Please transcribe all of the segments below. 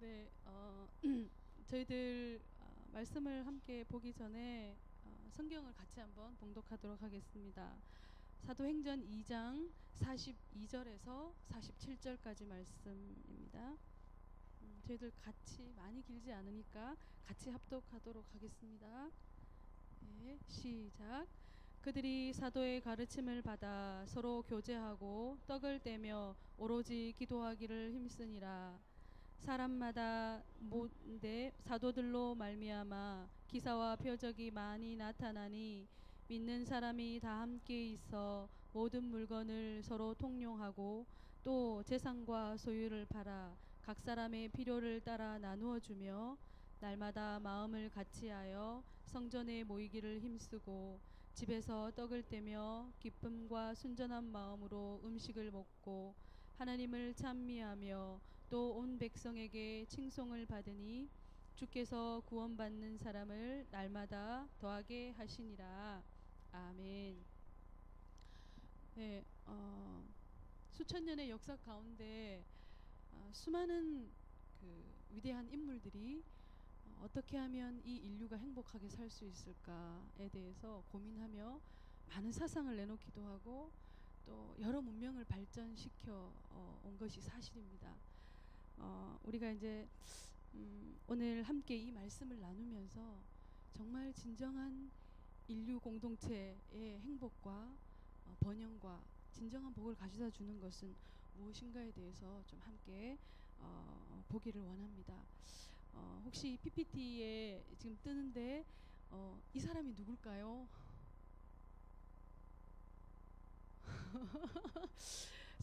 네, 저희들 말씀을 함께 보기 전에 성경을 같이 한번 봉독하도록 하겠습니다. 사도행전 2장 42절에서 47절까지 말씀입니다. 저희들 같이 많이 길지 않으니까 같이 합독하도록 하겠습니다. 네, 시작. 그들이 사도의 가르침을 받아 서로 교제하고 떡을 떼며 오로지 기도하기를 힘쓰니라. 사람마다 모데 사도들로 말미암아 기사와 표적이 많이 나타나니 믿는 사람이 다 함께 있어 모든 물건을 서로 통용하고 또 재산과 소유를 팔아 각 사람의 필요를 따라 나누어 주며 날마다 마음을 같이하여 성전에 모이기를 힘쓰고 집에서 떡을 떼며 기쁨과 순전한 마음으로 음식을 먹고 하나님을 찬미하며 또 온 백성에게 칭송을 받으니 주께서 구원받는 사람을 날마다 더하게 하시니라. 아멘. 네, 수천 년의 역사 가운데 수많은 그 위대한 인물들이 어떻게 하면 이 인류가 행복하게 살 수 있을까에 대해서 고민하며 많은 사상을 내놓기도 하고 또 여러 문명을 발전시켜 온 것이 사실입니다. 우리가 이제 오늘 함께 이 말씀을 나누면서 정말 진정한 인류 공동체의 행복과 번영과 진정한 복을 가져다 주는 것은 무엇인가에 대해서 좀 함께 보기를 원합니다. 혹시 PPT에 지금 뜨는데 이 사람이 누굴까요?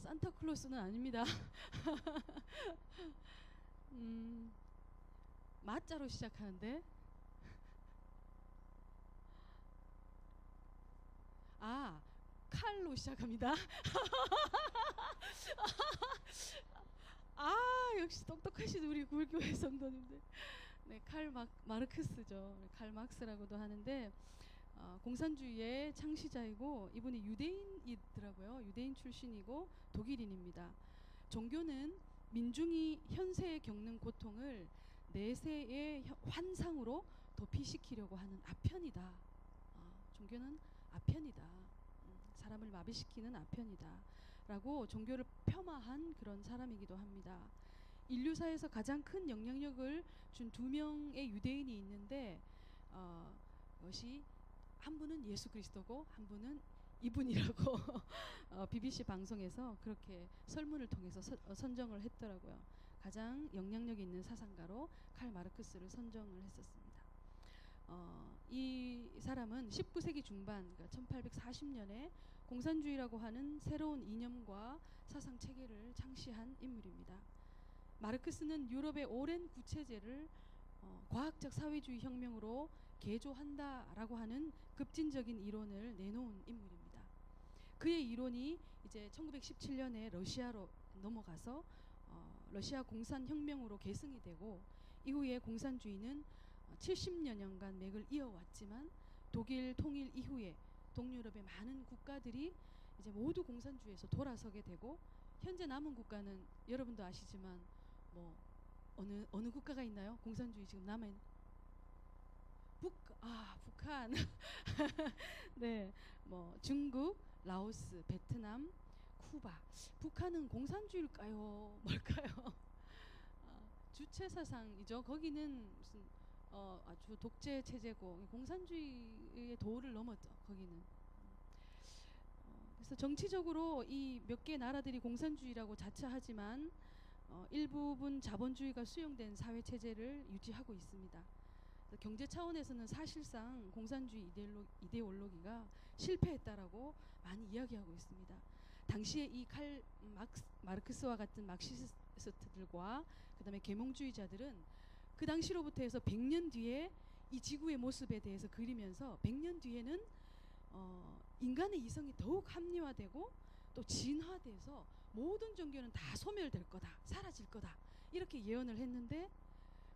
산타클로스는 아닙니다. 마자로 시작하는데 칼로 시작합니다. 역시 똑똑하신 우리 굴교회 성도님들. 네, 마르크스죠. 칼 막스라고도 하는데 공산주의의 창시자이고 이분이 유대인이더라고요. 유대인 출신이고 독일인입니다. 종교는 민중이 현세에 겪는 고통을 내세의 환상으로 도피시키려고 하는 아편이다. 종교는 아편이다. 사람을 마비시키는 아편이다. 라고 종교를 폄하한 그런 사람이기도 합니다. 인류사에서 가장 큰 영향력을 준 두 명의 유대인이 있는데 이것이 한 분은 예수 그리스도고 한 분은 이분이라고 BBC 방송에서 그렇게 설문을 통해서 선정을 했더라고요. 가장 영향력 있는 사상가로 칼 마르크스를 선정을 했었습니다. 이 사람은 19세기 중반, 그러니까 1840년에 공산주의라고 하는 새로운 이념과 사상 체계를 창시한 인물입니다. 마르크스는 유럽의 오랜 구체제를 과학적 사회주의 혁명으로 개조한다라고 하는 급진적인 이론을 내놓은 인물입니다. 그의 이론이 이제 1917년에 러시아로 넘어가서 러시아 공산혁명으로 계승이 되고 이후에 공산주의는 70여 년간 맥을 이어왔지만 독일 통일 이후에 동유럽의 많은 국가들이 이제 모두 공산주의에서 돌아서게 되고 현재 남은 국가는 여러분도 아시지만 뭐 어느 국가가 있나요? 공산주의 지금 남아있는 북한. 네, 뭐 중국, 라오스, 베트남, 쿠바. 북한은 공산주의일까요? 뭘까요? 주체 사상이죠. 거기는 무슨 아주 독재 체제고 공산주의의 도를 넘었죠. 거기는. 그래서 정치적으로 이 몇 개 나라들이 공산주의라고 자처하지만 일부분 자본주의가 수용된 사회 체제를 유지하고 있습니다. 경제 차원에서는 사실상 공산주의 이데올로기가 실패했다라고 많이 이야기하고 있습니다. 당시에 이 마르크스와 같은 막시스트들과 그다음에 계몽주의자들은 그 당시로부터 해서 100년 뒤에 이 지구의 모습에 대해서 그리면서 100년 뒤에는 인간의 이성이 더욱 합리화되고 또 진화돼서 모든 종교는 다 소멸될 거다, 사라질 거다 이렇게 예언을 했는데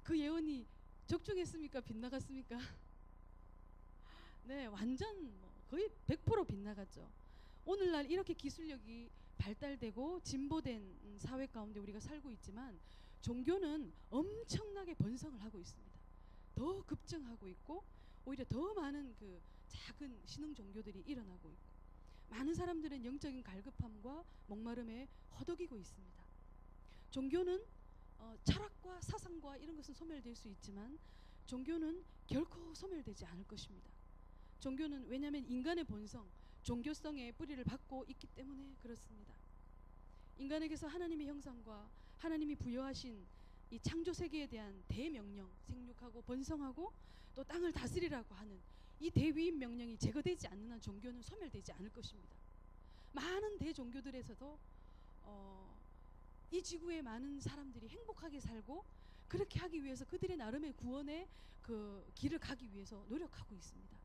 그 예언이 적중했습니까? 빗나갔습니까? 네, 완전 거의 100% 빗나갔죠. 오늘날 이렇게 기술력이 발달되고 진보된 사회 가운데 우리가 살고 있지만 종교는 엄청나게 번성을 하고 있습니다. 더 급증하고 있고 오히려 더 많은 그 작은 신흥 종교들이 일어나고 있고 많은 사람들은 영적인 갈급함과 목마름에 허덕이고 있습니다. 종교는 철학과 사상과 이런 것은 소멸될 수 있지만 종교는 결코 소멸되지 않을 것입니다. 종교는 왜냐하면 인간의 본성, 종교성의 뿌리를 받고 있기 때문에 그렇습니다. 인간에게서 하나님의 형상과 하나님이 부여하신 이 창조 세계에 대한 대명령, 생육하고 번성하고 또 땅을 다스리라고 하는 이 대위임 명령이 제거되지 않는 한 종교는 소멸되지 않을 것입니다. 많은 대종교들에서도 이 지구의 많은 사람들이 행복하게 살고 그렇게 하기 위해서 그들의 나름의 구원의 그 길을 가기 위해서 노력하고 있습니다.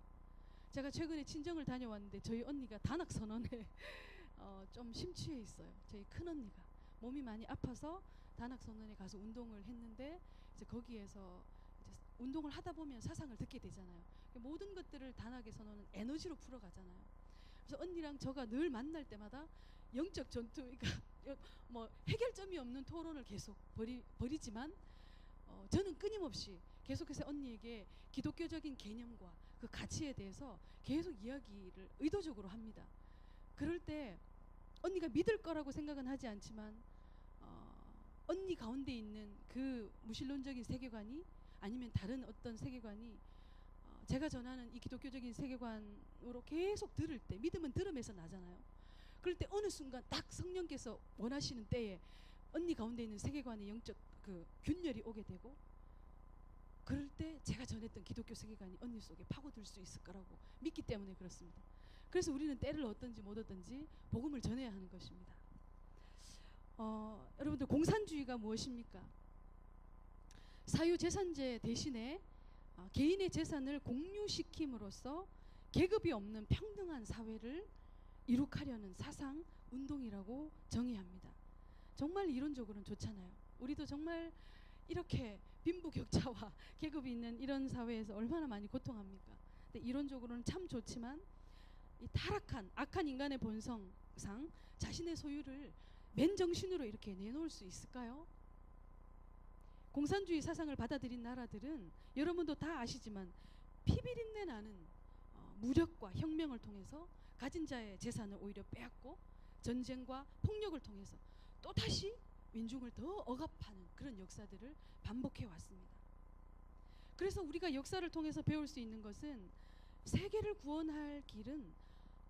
제가 최근에 친정을 다녀왔는데 저희 언니가 단학 선언에 좀 심취해 있어요. 저희 큰 언니가 몸이 많이 아파서 단학 선언에 가서 운동을 했는데 이제 거기에서 이제 운동을 하다 보면 사상을 듣게 되잖아요. 모든 것들을 단학의 선언은 에너지로 풀어가잖아요. 그래서 언니랑 저가 늘 만날 때마다 영적 전투, 그러니까 뭐 해결점이 없는 토론을 계속 벌이지만 저는 끊임없이 계속해서 언니에게 기독교적인 개념과 그 가치에 대해서 계속 이야기를 의도적으로 합니다. 그럴 때 언니가 믿을 거라고 생각은 하지 않지만 언니 가운데 있는 그 무신론적인 세계관이 아니면 다른 어떤 세계관이 제가 전하는 이 기독교적인 세계관으로 계속 들을 때 믿음은 들음에서 나잖아요. 그럴 때 어느 순간 딱 성령께서 원하시는 때에 언니 가운데 있는 세계관의 영적 그 균열이 오게 되고 그럴 때 제가 전했던 기독교 세계관이 언니 속에 파고들 수 있을 거라고 믿기 때문에 그렇습니다. 그래서 우리는 때를 얻든지 못 얻든지 복음을 전해야 하는 것입니다. 여러분들 공산주의가 무엇입니까? 사유재산제 대신에 개인의 재산을 공유시킴으로써 계급이 없는 평등한 사회를 이룩하려는 사상 운동이라고 정의합니다. 정말 이론적으로는 좋잖아요. 우리도 정말 이렇게 빈부격차와 계급이 있는 이런 사회에서 얼마나 많이 고통합니까? 근데 이론적으로는 참 좋지만 이 타락한 악한 인간의 본성상 자신의 소유를 맨정신으로 이렇게 내놓을 수 있을까요? 공산주의 사상을 받아들인 나라들은 여러분도 다 아시지만 피비린내 나는 무력과 혁명을 통해서 가진 자의 재산을 오히려 빼앗고 전쟁과 폭력을 통해서 또다시 민중을 더 억압하는 그런 역사들을 반복해 왔습니다. 그래서 우리가 역사를 통해서 배울 수 있는 것은 세계를 구원할 길은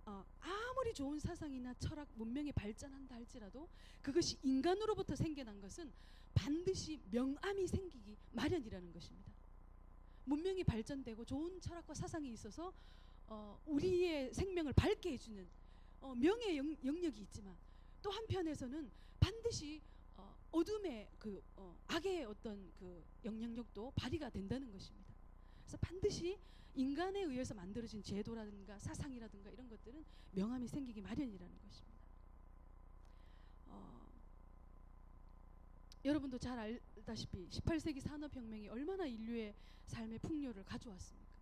아무리 좋은 사상이나 철학, 문명이 발전한다 할지라도 그것이 인간으로부터 생겨난 것은 반드시 명암이 생기기 마련이라는 것입니다. 문명이 발전되고 좋은 철학과 사상이 있어서 우리의 생명을 밝게 해주는 명의 영역이 있지만 또 한편에서는 반드시 어둠의 그 악의 어떤 그 영향력도 발휘가 된다는 것입니다. 그래서 반드시 인간에 의해서 만들어진 제도라든가 사상이라든가 이런 것들은 명암이 생기기 마련이라는 것입니다. 여러분도 잘 알다시피 18세기 산업혁명이 얼마나 인류의 삶의 풍요를 가져왔습니까?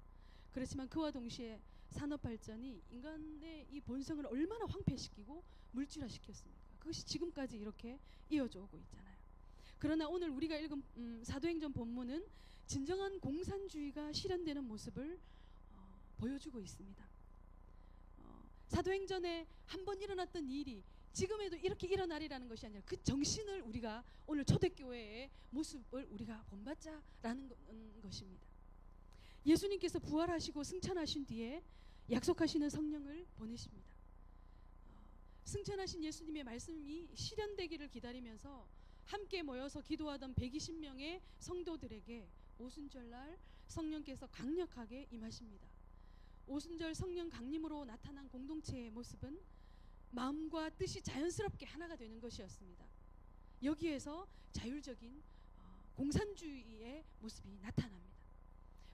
그렇지만 그와 동시에 산업발전이 인간의 이 본성을 얼마나 황폐시키고 물질화시켰습니까? 그것이 지금까지 이렇게 이어져 오고 있잖아요. 그러나 오늘 우리가 읽은 사도행전 본문은 진정한 공산주의가 실현되는 모습을 보여주고 있습니다. 사도행전에 한 번 일어났던 일이 지금에도 이렇게 일어나리라는 것이 아니라 그 정신을 우리가 오늘 초대교회의 모습을 우리가 본받자라는 것입니다. 예수님께서 부활하시고 승천하신 뒤에 약속하시는 성령을 보내십니다. 승천하신 예수님의 말씀이 실현되기를 기다리면서 함께 모여서 기도하던 120명의 성도들에게 오순절날 성령께서 강력하게 임하십니다. 오순절 성령 강림으로 나타난 공동체의 모습은 마음과 뜻이 자연스럽게 하나가 되는 것이었습니다. 여기에서 자율적인 공산주의의 모습이 나타납니다.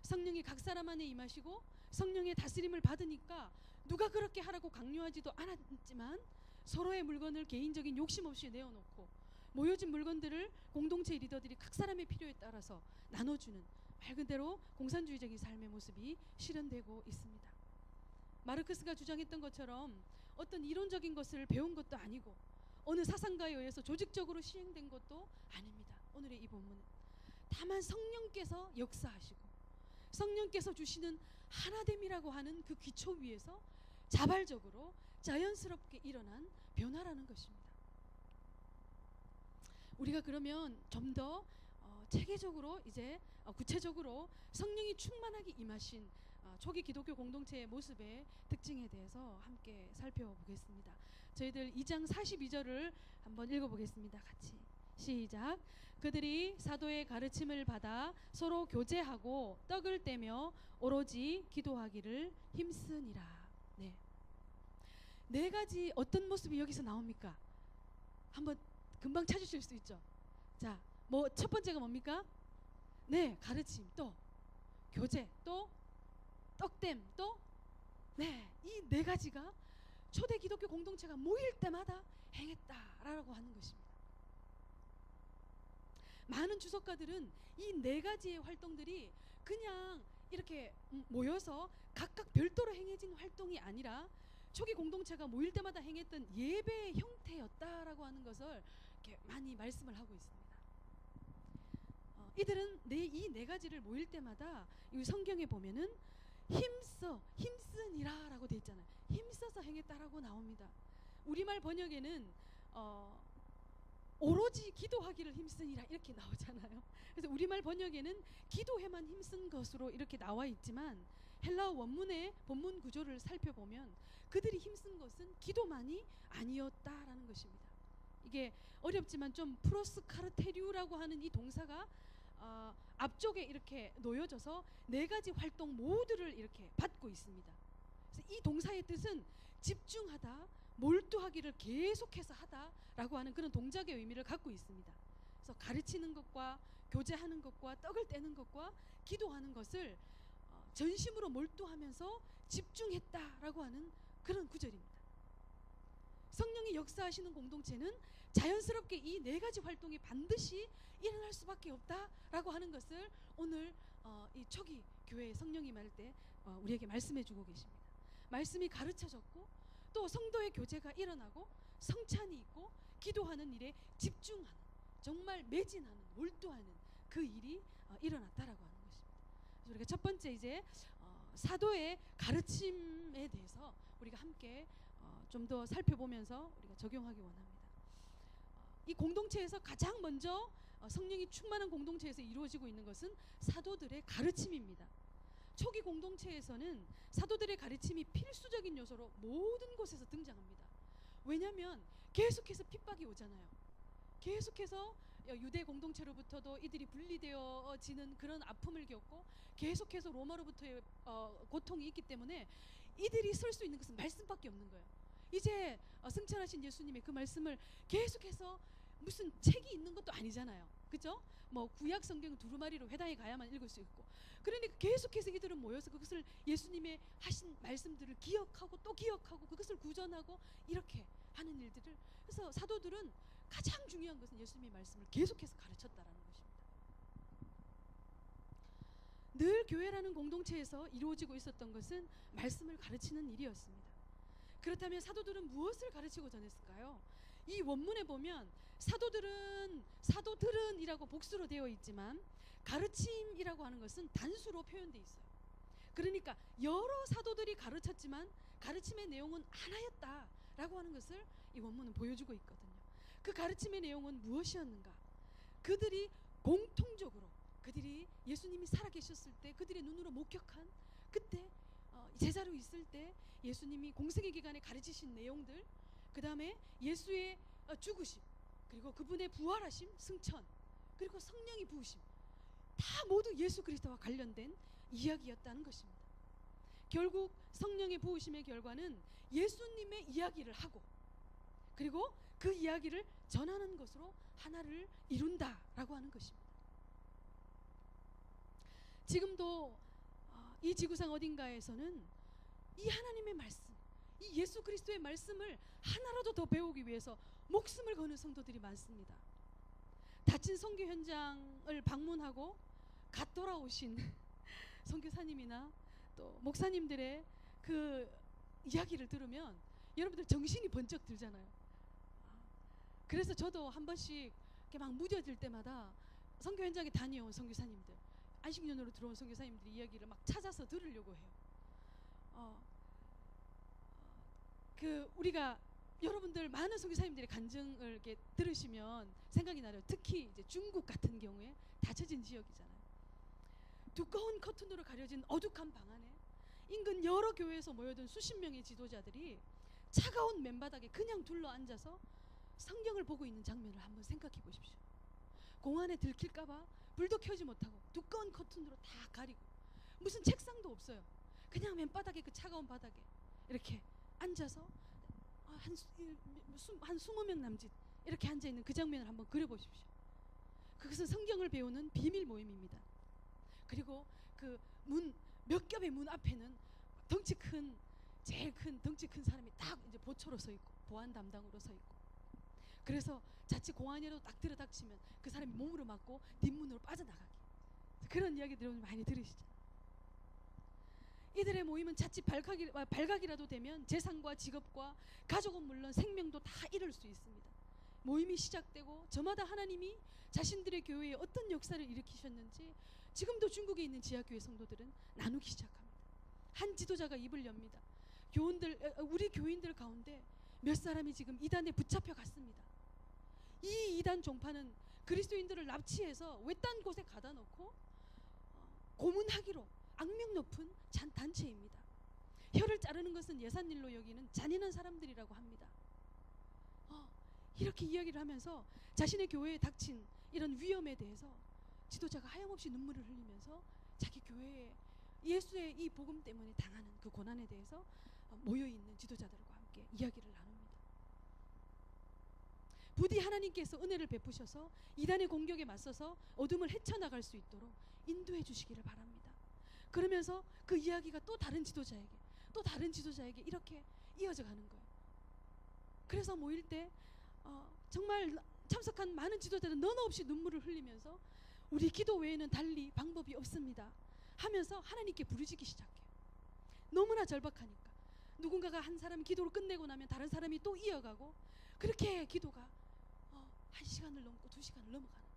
성령이 각 사람 안에 임하시고 성령의 다스림을 받으니까 누가 그렇게 하라고 강요하지도 않았지만 서로의 물건을 개인적인 욕심 없이 내어놓고 모여진 물건들을 공동체 리더들이 각 사람의 필요에 따라서 나눠주는 말 그대로 공산주의적인 삶의 모습이 실현되고 있습니다. 마르크스가 주장했던 것처럼 어떤 이론적인 것을 배운 것도 아니고 어느 사상가에 의해서 조직적으로 시행된 것도 아닙니다. 오늘 오늘의 이 본문은 다만 성령께서 역사하시고 성령께서 주시는 하나됨이라고 하는 그 기초 위에서 자발적으로 자연스럽게 일어난 변화라는 것입니다. 우리가 그러면 좀 더 체계적으로 이제 구체적으로 성령이 충만하게 임하신 초기 기독교 공동체의 모습의 특징에 대해서 함께 살펴보겠습니다. 저희들 2장 42절을 한번 읽어보겠습니다. 같이 시작. 그들이 사도의 가르침을 받아 서로 교제하고 떡을 떼며 오로지 기도하기를 힘쓰니라. 네 가지 어떤 모습이 여기서 나옵니까? 한번 금방 찾으실 수 있죠. 자, 뭐 첫 번째가 뭡니까? 네, 가르침, 또 교제, 또 떡댐, 또 이 네 가지가 초대 기독교 공동체가 모일 때마다 행했다라고 하는 것입니다. 많은 주석가들은 이 네 가지의 활동들이 그냥 이렇게 모여서 각각 별도로 행해진 활동이 아니라 초기 공동체가 모일 때마다 행했던 예배의 형태였다라고 하는 것을 이렇게 많이 말씀을 하고 있습니다. 이들은 이 네 가지를 모일 때마다 이 성경에 보면은 힘쓰니라라고 돼 있잖아요. 힘써서 행했다라고 나옵니다. 우리말 번역에는 오로지 기도하기를 힘쓰니라 이렇게 나오잖아요. 그래서 우리말 번역에는 기도에만 힘쓴 것으로 이렇게 나와 있지만 헬라어 원문의 본문 구조를 살펴보면 그들이 힘쓴 것은 기도만이 아니었다라는 것입니다. 이게 어렵지만 좀 프로스카르테류라고 하는 이 동사가 앞쪽에 이렇게 놓여져서 네 가지 활동 모두를 이렇게 받고 있습니다. 그래서 이 동사의 뜻은 집중하다, 몰두하기를 계속해서 하다라고 하는 그런 동작의 의미를 갖고 있습니다. 그래서 가르치는 것과 교제하는 것과 떡을 떼는 것과 기도하는 것을 전심으로 몰두하면서 집중했다라고 하는 그런 구절입니다. 성령이 역사하시는 공동체는 자연스럽게 이 네 가지 활동이 반드시 일어날 수밖에 없다라고 하는 것을 오늘 이 초기 교회의 성령이 말 때 우리에게 말씀해 주고 계십니다. 말씀이 가르쳐졌고 또 성도의 교제가 일어나고 성찬이 있고 기도하는 일에 집중하는, 정말 매진하는, 몰두하는 그 일이 일어났다라고 하는 것입니다. 그래서 우리가 첫 번째 이제 사도의 가르침에 대해서 우리가 함께 좀 더 살펴보면서 우리가 적용하기 원합니다. 이 공동체에서 가장 먼저 성령이 충만한 공동체에서 이루어지고 있는 것은 사도들의 가르침입니다. 초기 공동체에서는 사도들의 가르침이 필수적인 요소로 모든 곳에서 등장합니다. 왜냐하면 계속해서 핍박이 오잖아요. 계속해서 유대 공동체로부터도 이들이 분리되어지는 그런 아픔을 겪고 계속해서 로마로부터의 고통이 있기 때문에 이들이 쓸 수 있는 것은 말씀밖에 없는 거예요. 이제 승천하신 예수님의 그 말씀을 계속해서 무슨 책이 있는 것도 아니잖아요. 그죠? 뭐 구약 성경 두루마리로 회당에 가야만 읽을 수 있고, 그러니까 계속해서 이들은 모여서 그것을 예수님의 하신 말씀들을 기억하고 또 기억하고 그것을 구전하고 이렇게 하는 일들을, 그래서 사도들은 가장 중요한 것은 예수님의 말씀을 계속해서 가르쳤다라는 것입니다. 늘 교회라는 공동체에서 이루어지고 있었던 것은 말씀을 가르치는 일이었습니다. 그렇다면 사도들은 무엇을 가르치고 전했을까요? 이 원문에 보면 사도들은 이라고 복수로 되어 있지만 가르침이라고 하는 것은 단수로 표현되어 있어요. 그러니까 여러 사도들이 가르쳤지만 가르침의 내용은 하나였다라고 하는 것을 이 원문은 보여주고 있거든요. 그 가르침의 내용은 무엇이었는가? 그들이 공통적으로 그들이 예수님이 살아계셨을 때 그들의 눈으로 목격한 그때 제자로 있을 때 예수님이 공생의 기간에 가르치신 내용들, 그 다음에 예수의 죽으심, 그리고 그분의 부활하심, 승천, 그리고 성령이 부으심, 다 모두 예수 그리스도와 관련된 이야기였다는 것입니다. 결국 성령의 부으심의 결과는 예수님의 이야기를 하고 그리고 그 이야기를 전하는 것으로 하나를 이룬다라고 하는 것입니다. 지금도 이 지구상 어딘가에서는 이 하나님의 말씀, 이 예수 그리스도의 말씀을 하나라도 더 배우기 위해서 목숨을 거는 성도들이 많습니다. 다친 선교 현장을 방문하고 갓 돌아오신 선교사님이나 또 목사님들의 그 이야기를 들으면 여러분들 정신이 번쩍 들잖아요. 그래서 저도 한 번씩 이렇게 막 무뎌질 때마다 선교 현장에 다녀온 선교사님들, 안식년으로 들어온 선교사님들 이야기를 막 찾아서 들으려고 해요. 우리가 여러분들 많은 선교사님들의 간증을 이렇게 들으시면 생각이 나요. 특히 이제 중국 같은 경우에 닫혀진 지역이잖아요. 두꺼운 커튼으로 가려진 어둑한 방 안에 인근 여러 교회에서 모여든 수십 명의 지도자들이 차가운 맨바닥에 그냥 둘러 앉아서 성경을 보고 있는 장면을 한번 생각해 보십시오. 공안에 들킬까봐 불도 켜지 못하고 두꺼운 커튼으로 다 가리고 무슨 책상도 없어요. 그냥 맨바닥에 그 차가운 바닥에 이렇게 앉아서 한 20명 남짓 이렇게 앉아있는 그 장면을 한번 그려보십시오. 그것은 성경을 배우는 비밀 모임입니다. 그리고 그 몇 겹의 문 앞에는 제일 큰 덩치 큰 사람이 딱 이제 보초로 서 있고 보안 담당으로 서 있고, 그래서 자칫 공안이라도 딱 들어닥치면 그 사람이 몸으로 맞고 뒷문으로 빠져나가게, 그런 이야기들을 많이 들으시죠. 이들의 모임은 자칫 발각이라도 되면 재산과 직업과 가족은 물론 생명도 다 잃을 수 있습니다. 모임이 시작되고 저마다 하나님이 자신들의 교회에 어떤 역사를 일으키셨는지 지금도 중국에 있는 지하교회 성도들은 나누기 시작합니다. 한 지도자가 입을 엽니다. 우리 교인들 가운데 몇 사람이 지금 이단에 붙잡혀 갔습니다. 이 이단 종파는 그리스도인들을 납치해서 외딴 곳에 가다 놓고 고문하기로 악명 높은 단체입니다. 혀를 자르는 것은 예산일로 여기는 잔인한 사람들이라고 합니다. 이렇게 이야기를 하면서 자신의 교회에 닥친 이런 위험에 대해서 지도자가 하염없이 눈물을 흘리면서 자기 교회에 예수의 이 복음 때문에 당하는 그 고난에 대해서 모여있는 지도자들과 함께 이야기를 나눕니다. 부디 하나님께서 은혜를 베푸셔서 이단의 공격에 맞서서 어둠을 헤쳐나갈 수 있도록 인도해 주시기를 바랍니다. 그러면서 그 이야기가 또 다른 지도자에게 이렇게 이어져 가는 거예요. 그래서 모일 때 정말 참석한 많은 지도자들은 너나 없이 눈물을 흘리면서 우리 기도 외에는 달리 방법이 없습니다 하면서 하나님께 부르짖기 시작해요. 너무나 절박하니까. 누군가가 한 사람 기도를 끝내고 나면 다른 사람이 또 이어가고, 그렇게 기도가 1시간을 넘고 2시간을 넘어가는.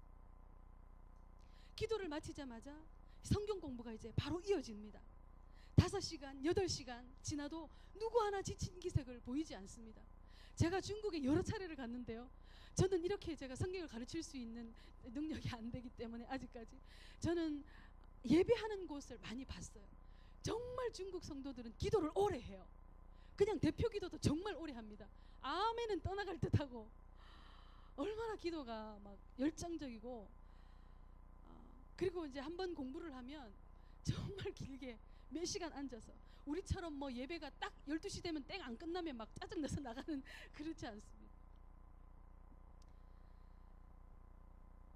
기도를 마치자마자 성경 공부가 이제 바로 이어집니다. 5시간, 8시간 지나도 누구 하나 지친 기색을 보이지 않습니다. 제가 중국에 여러 차례를 갔는데요, 저는 이렇게 제가 성경을 가르칠 수 있는 능력이 안 되기 때문에 아직까지 저는 예배하는 곳을 많이 봤어요. 정말 중국 성도들은 기도를 오래 해요. 그냥 대표 기도도 정말 오래 합니다. 아멘은 떠나갈 듯하고 얼마나 기도가 막 열정적이고, 그리고 이제 한번 공부를 하면 정말 길게 몇 시간 앉아서, 우리처럼 뭐 예배가 딱 12시 되면 땡 안 끝나면 막 짜증나서 나가는 그렇지 않습니다.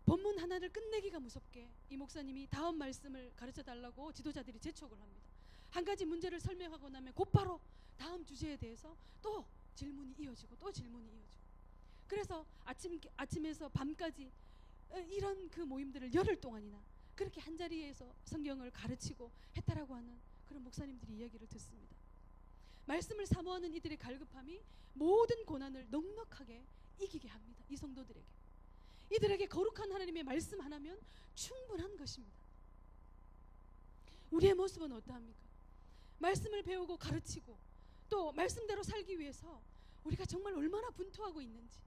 본문 하나를 끝내기가 무섭게 이 목사님이 다음 말씀을 가르쳐 달라고 지도자들이 재촉을 합니다. 한 가지 문제를 설명하고 나면 곧바로 다음 주제에 대해서 또 질문이 이어지고 또 질문이 이어지고, 그래서 아침에서 밤까지 이런 그 모임들을 열흘 동안이나 그렇게 한자리에서 성경을 가르치고 했다라고 하는 그런 목사님들이 이야기를 듣습니다. 말씀을 사모하는 이들의 갈급함이 모든 고난을 넉넉하게 이기게 합니다. 이 성도들에게, 이들에게 거룩한 하나님의 말씀 하나면 충분한 것입니다. 우리의 모습은 어떠합니까? 말씀을 배우고 가르치고 또 말씀대로 살기 위해서 우리가 정말 얼마나 분투하고 있는지,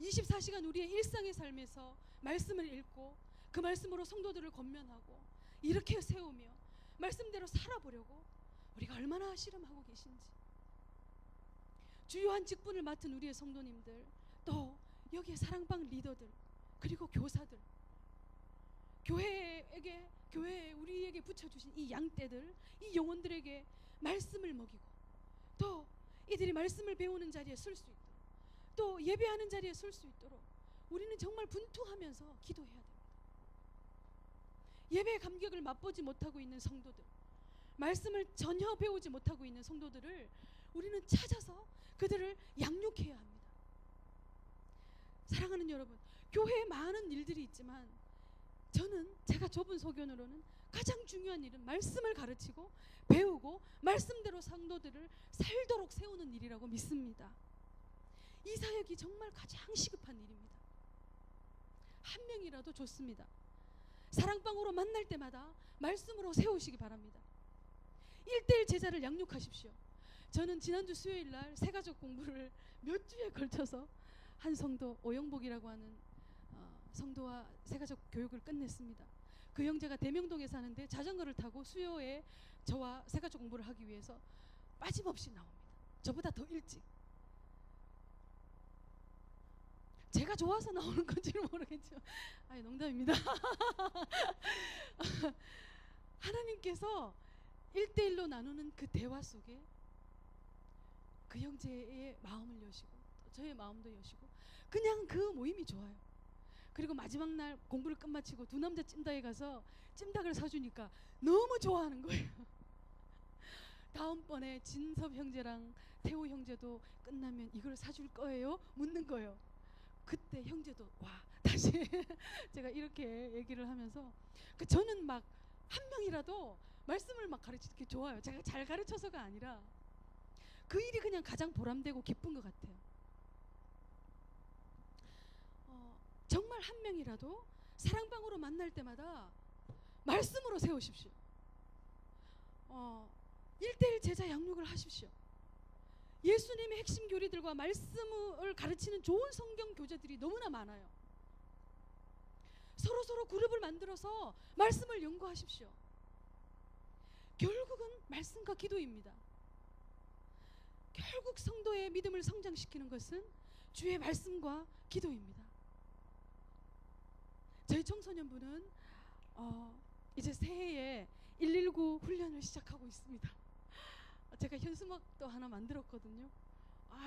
24시간 우리의 일상의 삶에서 말씀을 읽고 그 말씀으로 성도들을 권면하고 이렇게 세우며 말씀대로 살아보려고 우리가 얼마나 씨름하고 계신지, 주요한 직분을 맡은 우리의 성도님들, 또 여기에 사랑방 리더들, 그리고 교사들, 교회에 우리에게 붙여주신 이 양떼들, 이 영혼들에게 말씀을 먹이고 또 이들이 말씀을 배우는 자리에 설 수 있도록, 또 예배하는 자리에 설 수 있도록 우리는 정말 분투하면서 기도해야 됩니다. 예배의 감격을 맛보지 못하고 있는 성도들, 말씀을 전혀 배우지 못하고 있는 성도들을 우리는 찾아서 그들을 양육해야 합니다. 사랑하는 여러분, 교회에 많은 일들이 있지만 제가 좁은 소견으로는 가장 중요한 일은 말씀을 가르치고 배우고 말씀대로 성도들을 살도록 세우는 일이라고 믿습니다. 이 사역이 정말 가장 시급한 일입니다. 한 명이라도 좋습니다. 사랑방으로 만날 때마다 말씀으로 세우시기 바랍니다. 1대1 제자를 양육하십시오. 저는 지난주 수요일 날 새가족 공부를 몇 주에 걸쳐서 한 성도 오영복이라고 하는 성도와 새가족 교육을 끝냈습니다. 그 형제가 대명동에 사는데 자전거를 타고 수요에 저와 새가족 공부를 하기 위해서 빠짐없이 나옵니다. 저보다 더 일찍. 제가 좋아서 나오는 건지는 모르겠죠. 아니, 농담입니다. 하나님께서 1대1로 나누는 그 대화 속에 그 형제의 마음을 여시고 또 저의 마음도 여시고 그냥 그 모임이 좋아요. 그리고 마지막 날 공부를 끝마치고 두 남자 찜닭에 가서 찜닭을 사주니까 너무 좋아하는 거예요. 다음번에 진섭 형제랑 태호 형제도 끝나면 이걸 사줄 거예요? 묻는 거예요. 그때 형제도 와 다시 제가 이렇게 얘기를 하면서 저는 막 한 명이라도 말씀을 막 가르치기 좋아요. 제가 잘 가르쳐서가 아니라 그 일이 그냥 가장 보람되고 기쁜 것 같아요. 정말 한 명이라도 사랑방으로 만날 때마다 말씀으로 세우십시오. 1대1 제자 양육을 하십시오. 예수님의 핵심 교리들과 말씀을 가르치는 좋은 성경 교재들이 너무나 많아요. 서로 그룹을 만들어서 말씀을 연구하십시오. 결국은 말씀과 기도입니다. 결국 성도의 믿음을 성장시키는 것은 주의 말씀과 기도입니다. 저희 청소년부는 이제 새해에 119 훈련을 시작하고 있습니다. 제가 현수막도 하나 만들었거든요.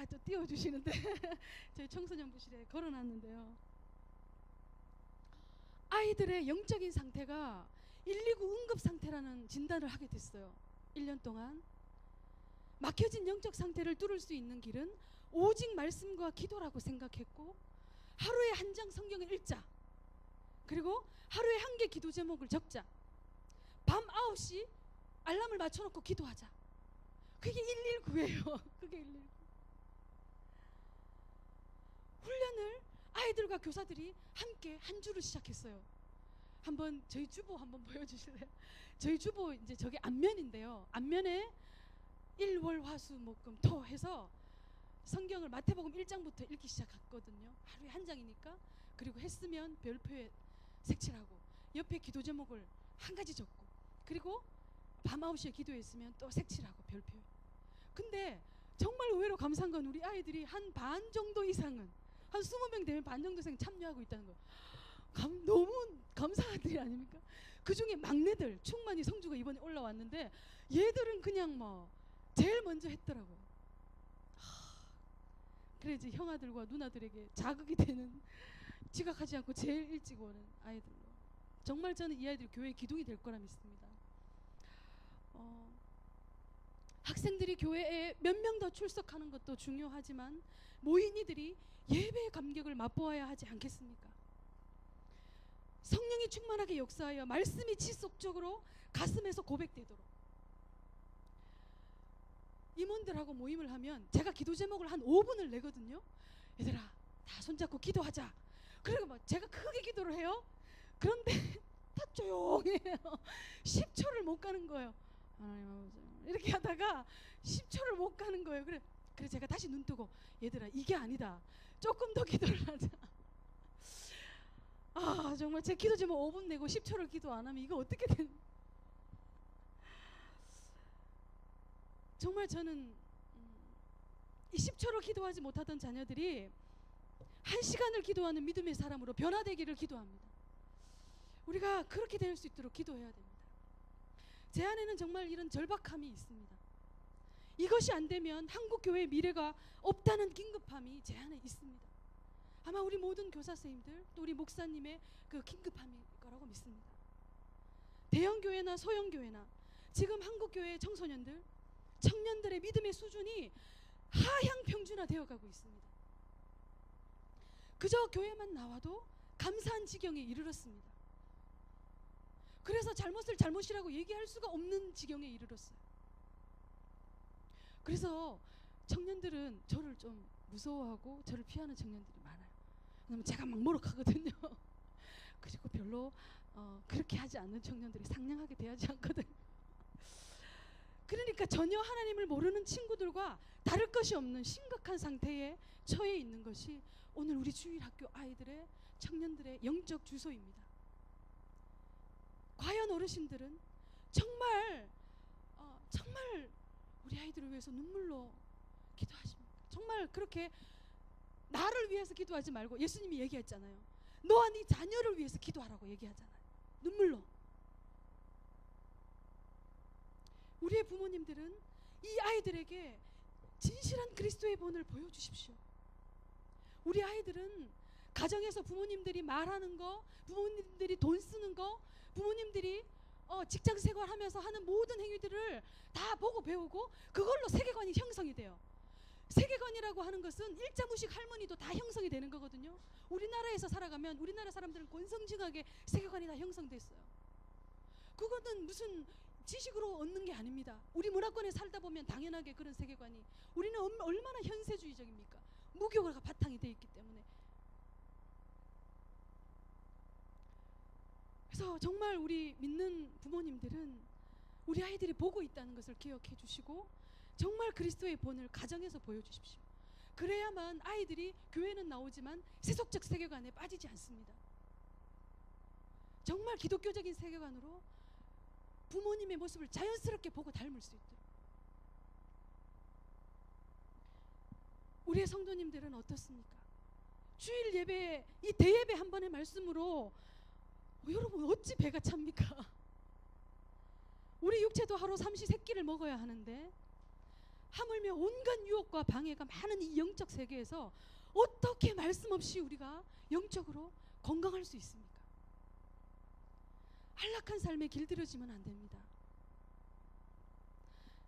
또 띄워주시는데 저희 청소년부실에 걸어놨는데요. 아이들의 영적인 상태가 119 응급 상태라는 진단을 하게 됐어요. 1년 동안 막혀진 영적 상태를 뚫을 수 있는 길은 오직 말씀과 기도라고 생각했고 하루에 한 장 성경을 읽자. 그리고 하루에 한 개 기도 제목을 적자. 밤 9시 알람을 맞춰놓고 기도하자. 그게 119예요. 그게 119. 훈련을 아이들과 교사들이 함께 한 주를 시작했어요. 한번 저희 주보 한번 보여주실래요? 저희 주보 이제 저게 앞면인데요. 앞면에 일월화수목금토 해서 성경을 마태복음 1장부터 읽기 시작했거든요. 하루에 한 장이니까. 그리고 했으면 별표에 색칠하고 옆에 기도 제목을 한 가지 적고 그리고 밤 9시에 기도했으면 또 색칠하고 별표에. 근데 정말 의외로 감사한 건 우리 아이들이 한 반 정도 이상은 한 20명 되면 반 정도 이상 참여하고 있다는 거예요. 너무 감사한 일 아닙니까? 그 중에 막내들 충만이 성주가 이번에 올라왔는데 얘들은 그냥 뭐 제일 먼저 했더라고요. 그래 이제 형아들과 누나들에게 자극이 되는 지각하지 않고 제일 일찍 오는 아이들로. 정말 저는 이 아이들이 교회의 기둥이 될 거라 믿습니다. 학생들이 교회에 몇 명 더 출석하는 것도 중요하지만 모인이들이 예배의 감격을 맛보아야 하지 않겠습니까? 성령이 충만하게 역사하여 말씀이 지속적으로 가슴에서 고백되도록. 임원들하고 모임을 하면 제가 기도 제목을 한 5분을 내거든요. 얘들아 다 손잡고 기도하자. 그리고 막 제가 크게 기도를 해요. 그런데 다 조용해요. 10초를 못 가는 거예요. 이렇게 하다가 10초를 못 가는 거예요. 그래 제가 다시 눈 뜨고 얘들아 이게 아니다. 조금 더 기도를 하자. 정말 제 기도 제목 5분 내고 10초를 기도 안 하면 이거 어떻게 되는? 정말 저는 이 10초를 기도하지 못하던 자녀들이 1시간을 기도하는 믿음의 사람으로 변화되기를 기도합니다. 우리가 그렇게 될 수 있도록 기도해야 됩니다. 제 안에는 정말 이런 절박함이 있습니다. 이것이 안 되면 한국 교회의 미래가 없다는 긴급함이 제 안에 있습니다. 아마 우리 모든 교사 선생님들 또 우리 목사님의 그 긴급함일 거라고 믿습니다. 대형 교회나 소형 교회나 지금 한국 교회의 청년들의 믿음의 수준이 하향 평준화되어 가고 있습니다. 그저 교회만 나와도 감사한 지경에 이르렀습니다. 그래서 잘못을 잘못이라고 얘기할 수가 없는 지경에 이르렀어요. 그래서 청년들은 저를 좀 무서워하고 저를 피하는 청년들이 많아요. 왜냐면 제가 막 모욕하거든요. 그리고 별로 그렇게 하지 않는 청년들이 상냥하게 대하지 않거든. 그러니까 전혀 하나님을 모르는 친구들과 다를 것이 없는 심각한 상태에 처해 있는 것이 오늘 우리 주일학교 아이들의 청년들의 영적 주소입니다. 과연 어르신들은 정말 우리 아이들을 위해서 눈물로 기도하십니까? 정말 그렇게 나를 위해서 기도하지 말고 예수님이 얘기했잖아요. 너와 네 자녀를 위해서 기도하라고 얘기하잖아요. 눈물로. 우리의 부모님들은 이 아이들에게 진실한 그리스도의 본을 보여주십시오. 우리 아이들은 가정에서 부모님들이 말하는 거, 부모님들이 돈 쓰는 거, 부모님들이 직장 생활하면서 하는 모든 행위들을 다 보고 배우고 그걸로 세계관이 형성이 돼요. 세계관이라고 하는 것은 일자무식 할머니도 다 형성이 되는 거거든요. 우리나라에서 살아가면 우리나라 사람들은 권성징악의 세계관이 다 형성됐어요. 그거는 무슨 지식으로 얻는 게 아닙니다. 우리 문화권에 살다 보면 당연하게 그런 세계관이, 우리는 얼마나 현세주의적입니까? 무교가 바탕이 돼 있기 때문에. 그래서 정말 우리 믿는 부모님들은 우리 아이들이 보고 있다는 것을 기억해 주시고 정말 그리스도의 본을 가정에서 보여주십시오. 그래야만 아이들이 교회는 나오지만 세속적 세계관에 빠지지 않습니다. 정말 기독교적인 세계관으로 부모님의 모습을 자연스럽게 보고 닮을 수 있도록. 우리의 성도님들은 어떻습니까? 주일 예배, 이 대예배 한 번의 말씀으로 여러분 어찌 배가 찹니까? 우리 육체도 하루 삼시세끼를 먹어야 하는데 하물며 온갖 유혹과 방해가 많은 이 영적 세계에서 어떻게 말씀 없이 우리가 영적으로 건강할 수 있습니까? 안락한 삶에 길들여지면 안 됩니다.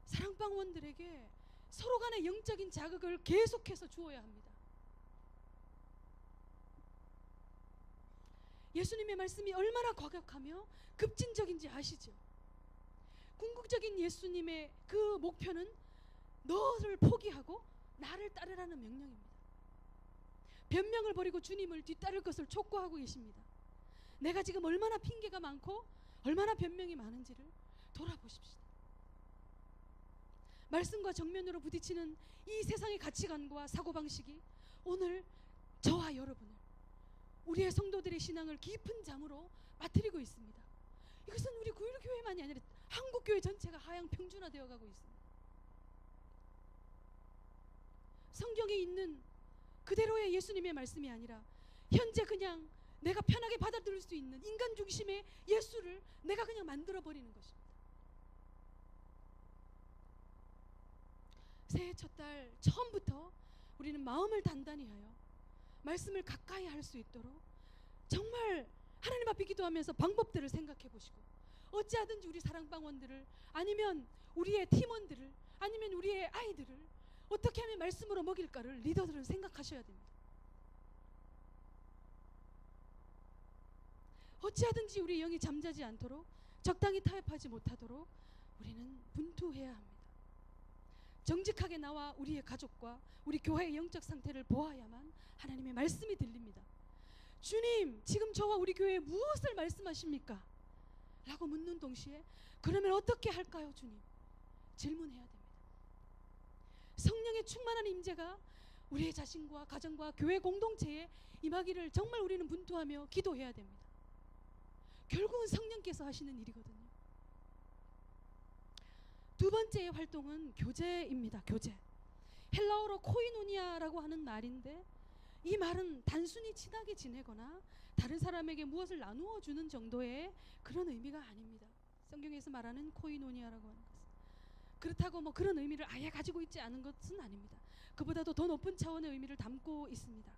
사랑방원들에게 서로 간의 영적인 자극을 계속해서 주어야 합니다. 예수님의 말씀이 얼마나 과격하며 급진적인지 아시죠? 궁극적인 예수님의 그 목표는 너를 포기하고 나를 따르라는 명령입니다. 변명을 버리고 주님을 뒤따를 것을 촉구하고 계십니다. 내가 지금 얼마나 핑계가 많고 얼마나 변명이 많은지를 돌아보십시다. 말씀과 정면으로 부딪히는 이 세상의 가치관과 사고방식이 오늘 저와 여러분을, 우리의 성도들의 신앙을 깊은 잠으로 빠뜨리고 있습니다. 이것은 우리 구일교회만이 아니라 한국교회 전체가 하향 평준화되어 가고 있습니다. 성경에 있는 그대로의 예수님의 말씀이 아니라 현재 그냥 내가 편하게 받아들일 수 있는 인간 중심의 예수를 내가 그냥 만들어버리는 것입니다. 새해 첫달 처음부터 우리는 마음을 단단히 하여 말씀을 가까이 할 수 있도록 정말 하나님 앞에 기도하면서 방법들을 생각해 보시고 어찌하든지 우리 사랑방원들을, 아니면 우리의 팀원들을, 아니면 우리의 아이들을 어떻게 하면 말씀으로 먹일까를 리더들은 생각하셔야 됩니다. 어찌하든지 우리 영이 잠자지 않도록, 적당히 타협하지 못하도록 우리는 분투해야 합니다. 정직하게 나와 우리의 가족과 우리 교회의 영적 상태를 보아야만 하나님의 말씀이 들립니다. 주님, 지금 저와 우리 교회에 무엇을 말씀하십니까? 라고 묻는 동시에 그러면 어떻게 할까요, 주님? 질문해야 됩니다. 성령의 충만한 임재가 우리의 자신과 가정과 교회 공동체에 임하기를 정말 우리는 분투하며 기도해야 됩니다. 결국은 성령께서 하시는 일이거든요. 두 번째의 활동은 교제입니다. 교제. 헬라어로 코이노니아라고 하는 말인데 이 말은 단순히 친하게 지내거나 다른 사람에게 무엇을 나누어 주는 정도의 그런 의미가 아닙니다. 성경에서 말하는 코이노니아라고 하는 것은 그렇다고 뭐 그런 의미를 아예 가지고 있지 않은 것은 아닙니다. 그보다도 더 높은 차원의 의미를 담고 있습니다.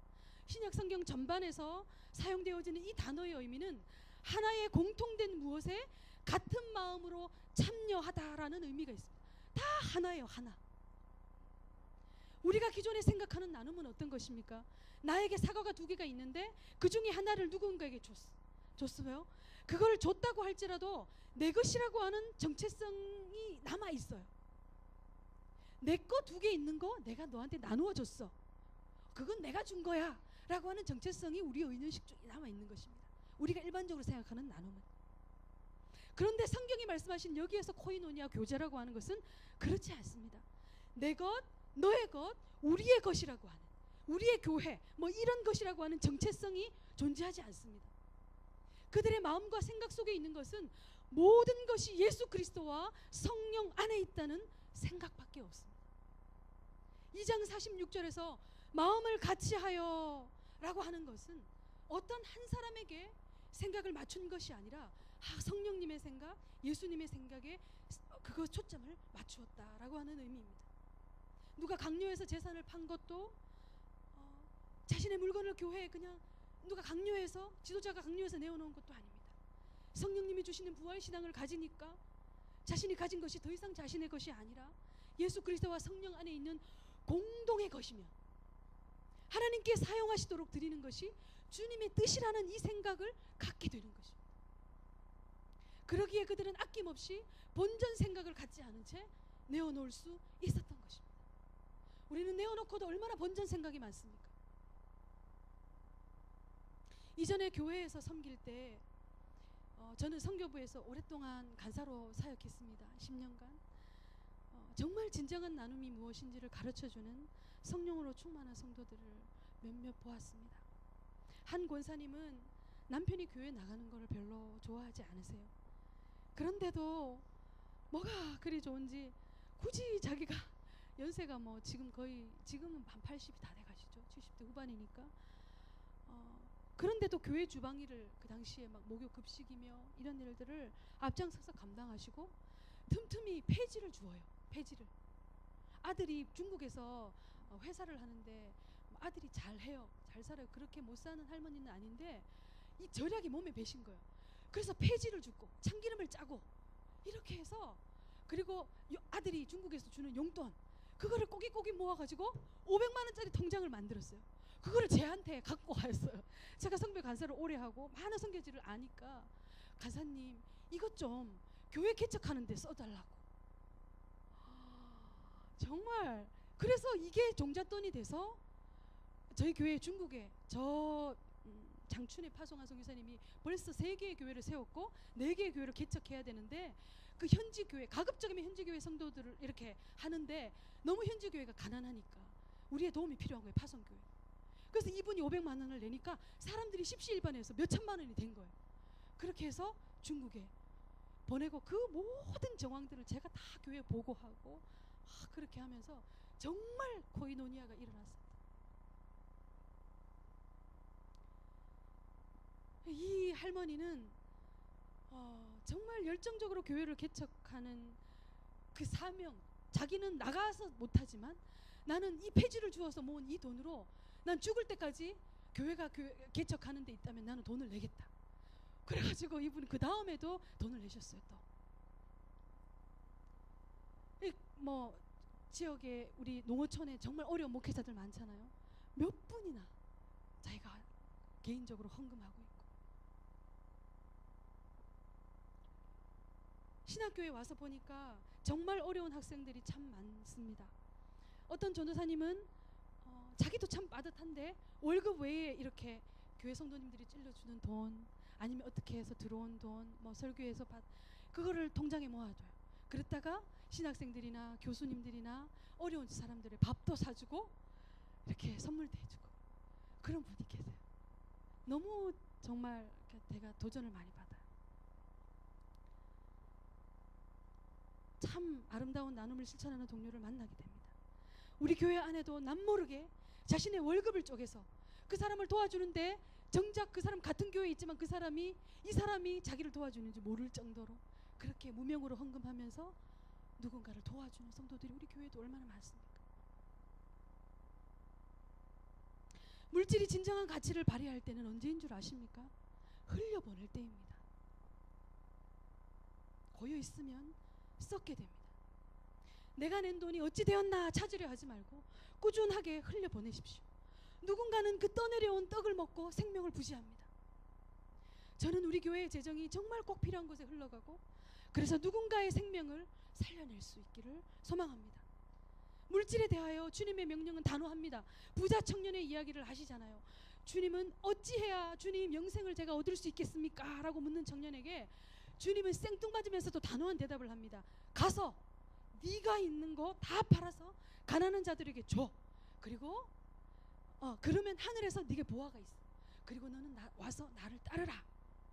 신약 성경 전반에서 사용되어지는 이 단어의 의미는 하나의 공통된 무엇에 같은 마음으로 참여하다라는 의미가 있습니다. 다 하나예요, 하나. 우리가 기존에 생각하는 나눔은 어떤 것입니까? 나에게 사과가 2개가 있는데 그 중에 하나를 누군가에게 줬어요. 그걸 줬다고 할지라도 내 것이라고 하는 정체성이 남아 있어요. 내 거 2개 있는 거 내가 너한테 나누어 줬어. 그건 내가 준 거야 라고 하는 정체성이 우리 의인식 중에 남아 있는 것입니다. 우리가 일반적으로 생각하는 나눔은. 그런데 성경이 말씀하신 여기에서 코이노니아 교제라고 하는 것은 그렇지 않습니다. 내 것, 너의 것, 우리의 것이라고 하는, 우리의 교회 뭐 이런 것이라고 하는 정체성이 존재하지 않습니다. 그들의 마음과 생각 속에 있는 것은 모든 것이 예수 그리스도와 성령 안에 있다는 생각밖에 없습니다. 2장 46절에서 마음을 같이하여 라고 하는 것은 어떤 한 사람에게 생각을 맞춘 것이 아니라 성령님의 생각, 예수님의 생각에 그거 초점을 맞추었다라고 하는 의미입니다. 누가 강요해서 재산을 판 것도 자신의 물건을 교회에 그냥 누가 강요해서, 지도자가 강요해서 내어놓은 것도 아닙니다. 성령님이 주시는 부활신앙을 가지니까 자신이 가진 것이 더 이상 자신의 것이 아니라 예수 그리스도와 성령 안에 있는 공동의 것이며 하나님께 사용하시도록 드리는 것이 주님의 뜻이라는 이 생각을 갖게 되는 것입니다. 그러기에 그들은 아낌없이 본전 생각을 갖지 않은 채 내어놓을 수 있었던 것입니다. 우리는 내어놓고도 얼마나 본전 생각이 많습니까? 이전에 교회에서 섬길 때 저는 선교부에서 오랫동안 간사로 사역했습니다. 10년간. 정말 진정한 나눔이 무엇인지를 가르쳐주는 성령으로 충만한 성도들을 몇몇 보았습니다. 한 권사님은 남편이 교회 나가는 걸 별로 좋아하지 않으세요. 그런데도 뭐가 그리 좋은지 굳이 자기가 연세가 뭐 지금은 한 80이 다 돼가시죠. 70대 후반이니까. 그런데도 교회 주방일을 그 당시에 막 목요 급식이며 이런 일들을 앞장서서 감당하시고 틈틈이 폐지를 주어요. 폐지를. 아들이 중국에서 회사를 하는데 아들이 잘해요. 잘 살아요. 그렇게 못 사는 할머니는 아닌데 이 절약이 몸에 배신 거예요. 그래서 폐지를 주고 참기름을 짜고 이렇게 해서, 그리고 아들이 중국에서 주는 용돈 그거를 꼬깃꼬깃 모아가지고 500만 원짜리 통장을 만들었어요. 그거를 제한테 갖고 왔어요. 제가 성교 간사를 오래 하고 많은 성교지를 아니까, 간사님 이것 좀 교회 개척하는 데 써달라고. 정말 그래서 이게 종잣돈이 돼서 저희 교회 중국에 장춘에 파송한 선교사님이 벌써 3개의 교회를 세웠고 4개의 교회를 개척해야 되는데, 그 현지 교회, 가급적이면 현지 교회 성도들을 이렇게 하는데 너무 현지 교회가 가난하니까 우리의 도움이 필요한 거예요. 파송교회. 그래서 이분이 500만 원을 내니까 사람들이 십시일반해서 몇 천만 원이 된 거예요. 그렇게 해서 중국에 보내고 그 모든 정황들을 제가 다 교회에 보고하고 그렇게 하면서 정말 코이노니아가 일어났습니다. 이 할머니는 정말 열정적으로 교회를 개척하는 그 사명, 자기는 나가서 못하지만 나는 이 폐지를 주어서 모은 이 돈으로 난 죽을 때까지 교회가 개척하는 데 있다면 나는 돈을 내겠다. 그래가지고 이분 그 다음에도 돈을 내셨어요. 또 뭐 지역에 우리 농어촌에 정말 어려운 목회자들 많잖아요. 몇 분이나 자기가 개인적으로 헌금하고 있고. 신학교에 와서 보니까 정말 어려운 학생들이 참 많습니다. 어떤 전도사님은 자기도 참 빠듯한데 월급 외에 이렇게 교회 성도님들이 찔러주는 돈, 아니면 어떻게 해서 들어온 돈, 뭐 설교에서 그거를 통장에 모아둬요. 그랬다가 신학생들이나 교수님들이나 어려운 사람들의 밥도 사주고 이렇게 선물도 해주고 그런 분이 계세요. 너무 정말 제가 도전을 많이 받아요. 참 아름다운 나눔을 실천하는 동료를 만나게 됩니다. 우리 교회 안에도 남모르게 자신의 월급을 쪼개서 그 사람을 도와주는데, 정작 그 사람 같은 교회에 있지만 이 사람이 자기를 도와주는지 모를 정도로 그렇게 무명으로 헌금하면서 누군가를 도와주는 성도들이 우리 교회에도 얼마나 많습니까? 물질이 진정한 가치를 발휘할 때는 언제인 줄 아십니까? 흘려보낼 때입니다. 고여 있으면 썩게 됩니다. 내가 낸 돈이 어찌 되었나 찾으려 하지 말고 꾸준하게 흘려보내십시오. 누군가는 그 떠내려온 떡을 먹고 생명을 부지합니다. 저는 우리 교회의 재정이 정말 꼭 필요한 곳에 흘러가고, 그래서 누군가의 생명을 살려낼 수 있기를 소망합니다. 물질에 대하여 주님의 명령은 단호합니다. 부자 청년의 이야기를 하시잖아요. 주님은 어찌해야 주님 영생을 제가 얻을 수 있겠습니까? 라고 묻는 청년에게 주님은 생뚱맞으면서도 단호한 대답을 합니다. 가서 네가 있는 거 다 팔아서 가난한 자들에게 줘. 그리고 그러면 하늘에서 네게 보화가 있어. 그리고 너는 와서 나를 따르라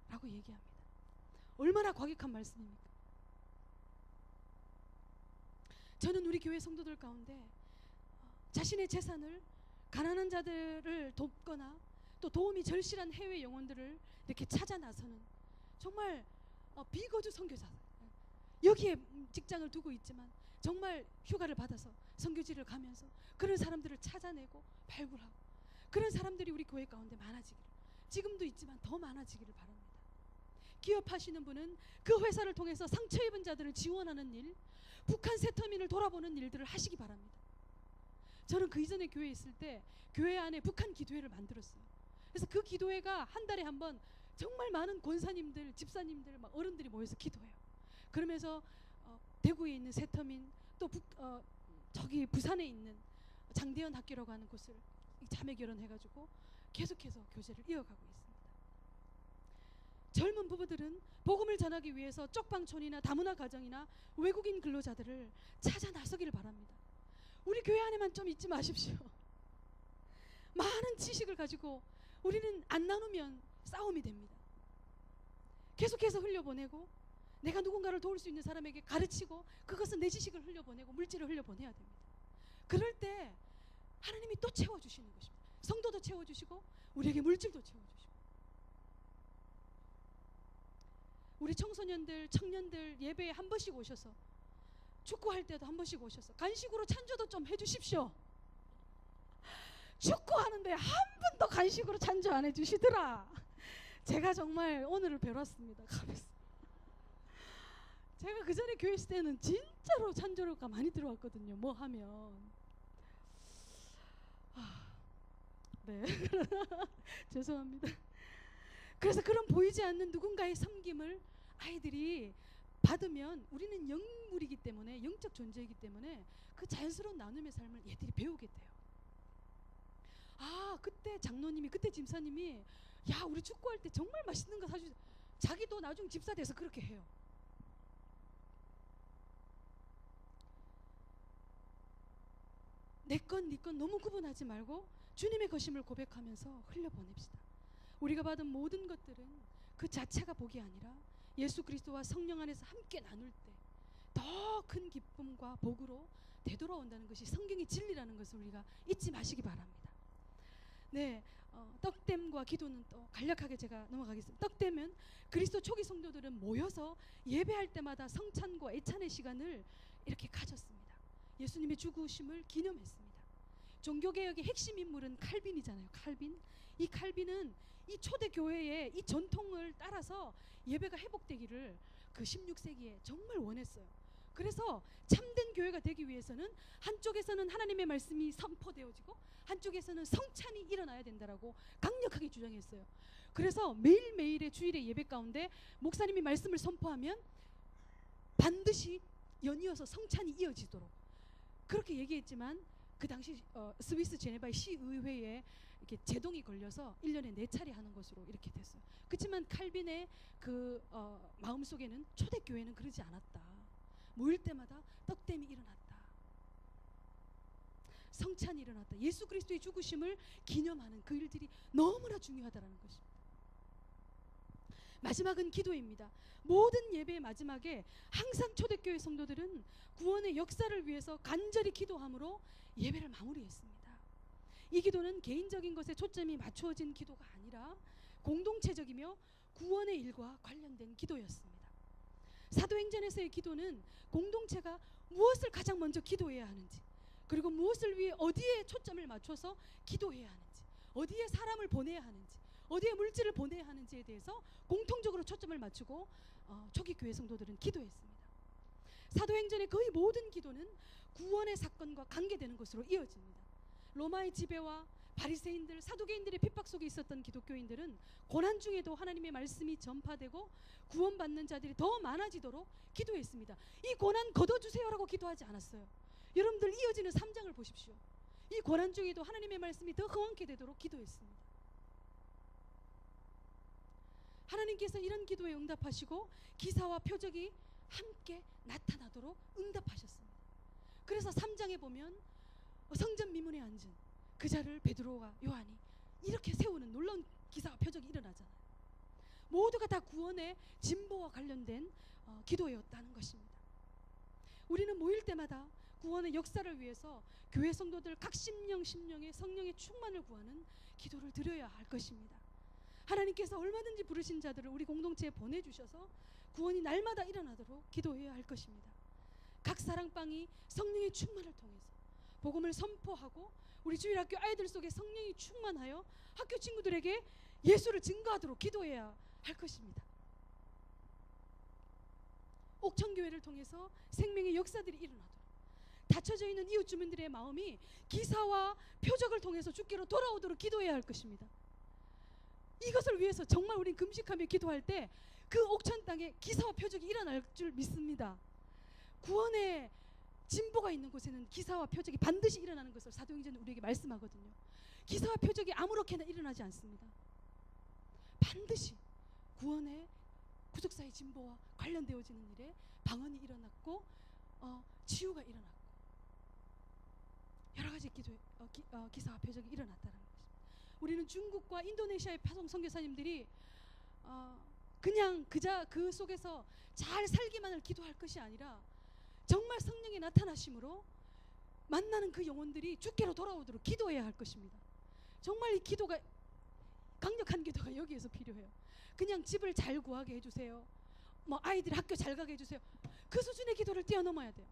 라고 얘기합니다. 얼마나 과격한 말씀입니까? 저는 우리 교회 성도들 가운데 자신의 재산을 가난한 자들을 돕거나 또 도움이 절실한 해외 영혼들을 이렇게 찾아 나서는 정말 비거주 선교사, 여기에 직장을 두고 있지만 정말 휴가를 받아서 선교지를 가면서 그런 사람들을 찾아내고 발굴하고 그런 사람들이 우리 교회 가운데 많아지기를, 지금도 있지만 더 많아지기를 바랍니다. 기업하시는 분은 그 회사를 통해서 상처 입은 자들을 지원하는 일, 북한 세터민을 돌아보는 일들을 하시기 바랍니다. 저는 그 이전에 교회에 있을 때 교회 안에 북한 기도회를 만들었어요. 그래서 그 기도회가 한 달에 한 번 정말 많은 권사님들, 집사님들, 막 어른들이 모여서 기도해요. 그러면서 대구에 있는 세터민, 또 저기 부산에 있는 장대현 학교라고 하는 곳을 자매 결혼해가지고 계속해서 교제를 이어가고 있습니다. 젊은 부부들은 복음을 전하기 위해서 쪽방촌이나 다문화 가정이나 외국인 근로자들을 찾아 나서기를 바랍니다. 우리 교회 안에만 좀 있지 마십시오. 많은 지식을 가지고 우리는 안 나누면 싸움이 됩니다. 계속해서 흘려보내고 내가 누군가를 도울 수 있는 사람에게 가르치고 그것은 내 지식을 흘려보내고 물질을 흘려보내야 됩니다. 그럴 때 하나님이 또 채워주시는 것입니다. 성도도 채워주시고 우리에게 물질도 채워주시고. 우리 청소년들, 청년들 예배에 한 번씩 오셔서, 축구할 때도 한 번씩 오셔서 간식으로 찬조도 좀 해주십시오. 축구하는데 한 번도 간식으로 찬조 안 해주시더라. 제가 정말 오늘을 배웠습니다. 제가 그 전에 교회 있을 때는 진짜로 찬조가 많이 들어왔거든요. 뭐 하면 네 죄송합니다. 그래서 그런 보이지 않는 누군가의 섬김을 아이들이 받으면 우리는 영물이기 때문에, 영적 존재이기 때문에 그 자연스러운 나눔의 삶을 얘들이 배우게 돼요. 그때 장로님이, 그때 집사님이 야 우리 축구할 때 정말 맛있는 거 사주세요. 자기도 나중 집사 돼서 그렇게 해요. 내 건 네 건 너무 구분하지 말고 주님의 것임을 고백하면서 흘려보냅시다. 우리가 받은 모든 것들은 그 자체가 복이 아니라 예수 그리스도와 성령 안에서 함께 나눌 때 더 큰 기쁨과 복으로 되돌아온다는 것이 성경의 진리라는 것을 우리가 잊지 마시기 바랍니다. 네, 떡댐과 기도는 또 간략하게 제가 넘어가겠습니다. 떡댐은 그리스도 초기 성도들은 모여서 예배할 때마다 성찬과 애찬의 시간을 이렇게 가졌습니다. 예수님의 죽으심을 기념했습니다. 종교개혁의 핵심 인물은 칼빈이잖아요. 칼빈. 이 칼빈은 이 초대교회의 이 전통을 따라서 예배가 회복되기를 그 16세기에 정말 원했어요. 그래서 참된 교회가 되기 위해서는 한쪽에서는 하나님의 말씀이 선포되어지고 한쪽에서는 성찬이 일어나야 된다라고 강력하게 주장했어요. 그래서 매일매일의 주일의 예배 가운데 목사님이 말씀을 선포하면 반드시 연이어서 성찬이 이어지도록 그렇게 얘기했지만, 그 당시 스위스 제네바의 시의회에 이렇게 제동이 걸려서 1년에 4차례 하는 것으로 이렇게 됐어요. 그렇지만 칼빈의 그 마음속에는 초대교회는 그러지 않았다. 모일 때마다 떡댐이 일어났다. 성찬이 일어났다. 예수 그리스도의 죽으심을 기념하는 그 일들이 너무나 중요하다는 것입니다. 마지막은 기도입니다. 모든 예배의 마지막에 항상 초대교회 성도들은 구원의 역사를 위해서 간절히 기도함으로 예배를 마무리했습니다. 이 기도는 개인적인 것에 초점이 맞추어진 기도가 아니라 공동체적이며 구원의 일과 관련된 기도였습니다. 사도행전에서의 기도는 공동체가 무엇을 가장 먼저 기도해야 하는지, 그리고 무엇을 위해 어디에 초점을 맞춰서 기도해야 하는지, 어디에 사람을 보내야 하는지, 어디에 물질을 보내야 하는지에 대해서 공통적으로 초점을 맞추고 초기 교회 성도들은 기도했습니다. 사도행전의 거의 모든 기도는 구원의 사건과 관계되는 것으로 이어집니다. 로마의 지배와 바리새인들, 사두개인들의 핍박 속에 있었던 기독교인들은 고난 중에도 하나님의 말씀이 전파되고 구원받는 자들이 더 많아지도록 기도했습니다. 이 고난 걷어주세요라고 기도하지 않았어요. 여러분들 이어지는 3장을 보십시오. 이 고난 중에도 하나님의 말씀이 더 흥황케 되도록 기도했습니다. 하나님께서 이런 기도에 응답하시고 기사와 표적이 함께 나타나도록 응답하셨습니다. 그래서 3장에 보면 성전 미문에 앉은 그 자를 베드로와 요한이 이렇게 세우는 놀라운 기사와 표적이 일어나잖아요. 모두가 다 구원의 진보와 관련된 기도였다는 것입니다. 우리는 모일 때마다 구원의 역사를 위해서 교회 성도들 각 심령의 성령의 충만을 구하는 기도를 드려야 할 것입니다. 하나님께서 얼마든지 부르신 자들을 우리 공동체에 보내주셔서 구원이 날마다 일어나도록 기도해야 할 것입니다. 각 사랑방이 성령의 충만을 통해서 복음을 선포하고 우리 주일학교 아이들 속에 성령이 충만하여 학교 친구들에게 예수를 증거하도록 기도해야 할 것입니다. 옥천교회를 통해서 생명의 역사들이 일어나도록 닫혀져 있는 이웃 주민들의 마음이 기사와 표적을 통해서 주께로 돌아오도록 기도해야 할 것입니다. 이것을 위해서 정말 우린 금식하며 기도할 때 그 옥천 땅에 기사와 표적이 일어날 줄 믿습니다. 구원의 진보가 있는 곳에는 기사와 표적이 반드시 일어나는 것을 사도행전은 우리에게 말씀하거든요. 기사와 표적이 아무렇게나 일어나지 않습니다. 반드시 구원의 구속사의 진보와 관련되어지는 일에 방언이 일어났고 치유가 일어났고 여러 가지 기사와 표적이 일어났다는 것입니다. 우리는 중국과 인도네시아의 파송 선교사님들이 그냥 그 속에서 잘 살기만을 기도할 것이 아니라 정말 성령의 나타나심으로 만나는 그 영혼들이 주께로 돌아오도록 기도해야 할 것입니다. 정말 이 기도가 강력한 기도가 여기에서 필요해요. 그냥 집을 잘 구하게 해주세요. 아이들 학교 잘 가게 해주세요. 그 수준의 기도를 뛰어넘어야 돼요.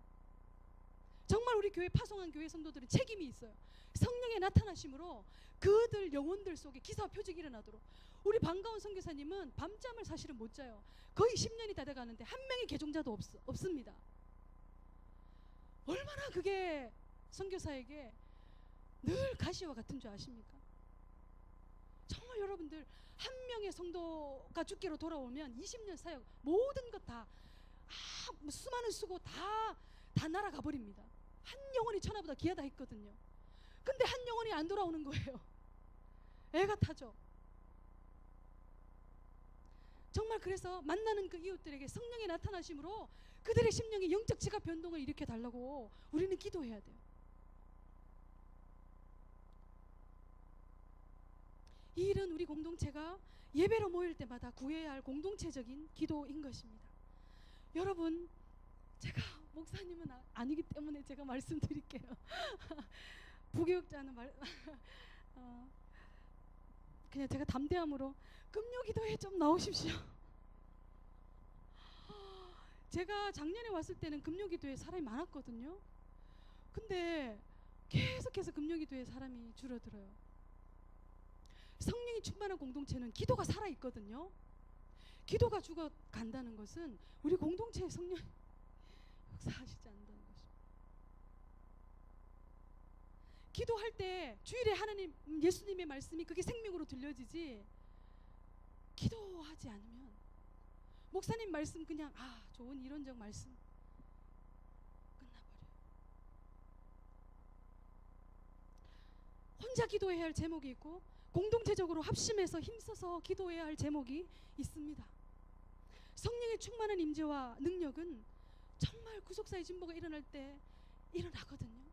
정말 우리 교회 파송한 교회 성도들은 책임이 있어요. 성령의 나타나심으로 그들 영혼들 속에 기사와 표적이 일어나도록. 우리 반가운 선교사님은 밤잠을 사실은 못 자요. 거의 10년이 다 돼가는데 한 명의 개종자도 없습니다. 얼마나 그게 선교사에게 늘 가시와 같은 줄 아십니까? 정말 여러분들 한 명의 성도가 주께로 돌아오면 20년 사역 모든 것 다 수많은 수고 다 날아가 버립니다. 한 영혼이 천하보다 귀하다 했거든요. 근데 한 영혼이 안 돌아오는 거예요. 애가 타죠. 정말 그래서 만나는 그 이웃들에게 성령의 나타나심으로 그들의 심령이 영적 지각 변동을 일으켜 달라고 우리는 기도해야 돼요. 이 일은 우리 공동체가 예배로 모일 때마다 구해야 할 공동체적인 기도인 것입니다. 여러분, 제가 목사님은 아니기 때문에 제가 말씀드릴게요. 부교육자는 그냥 제가 담대함으로 금요기도에 좀 나오십시오. 제가 작년에 왔을 때는 금요기도에 사람이 많았거든요. 근데 계속해서 금요기도에 사람이 줄어들어요. 성령이 충만한 공동체는 기도가 살아있거든요. 기도가 죽어간다는 것은 우리 공동체의 성령 역사하시지 않는다는 것입니다. 기도할 때 주일에 하나님 예수님의 말씀이 그게 생명으로 들려지지, 기도하지 않으면 목사님 말씀 그냥 좋은 이론적 말씀 끝나버려요. 혼자 기도해야 할 제목이 있고 공동체적으로 합심해서 힘써서 기도해야 할 제목이 있습니다. 성령의 충만한 임재와 능력은 정말 구속사의 진보가 일어날 때 일어나거든요.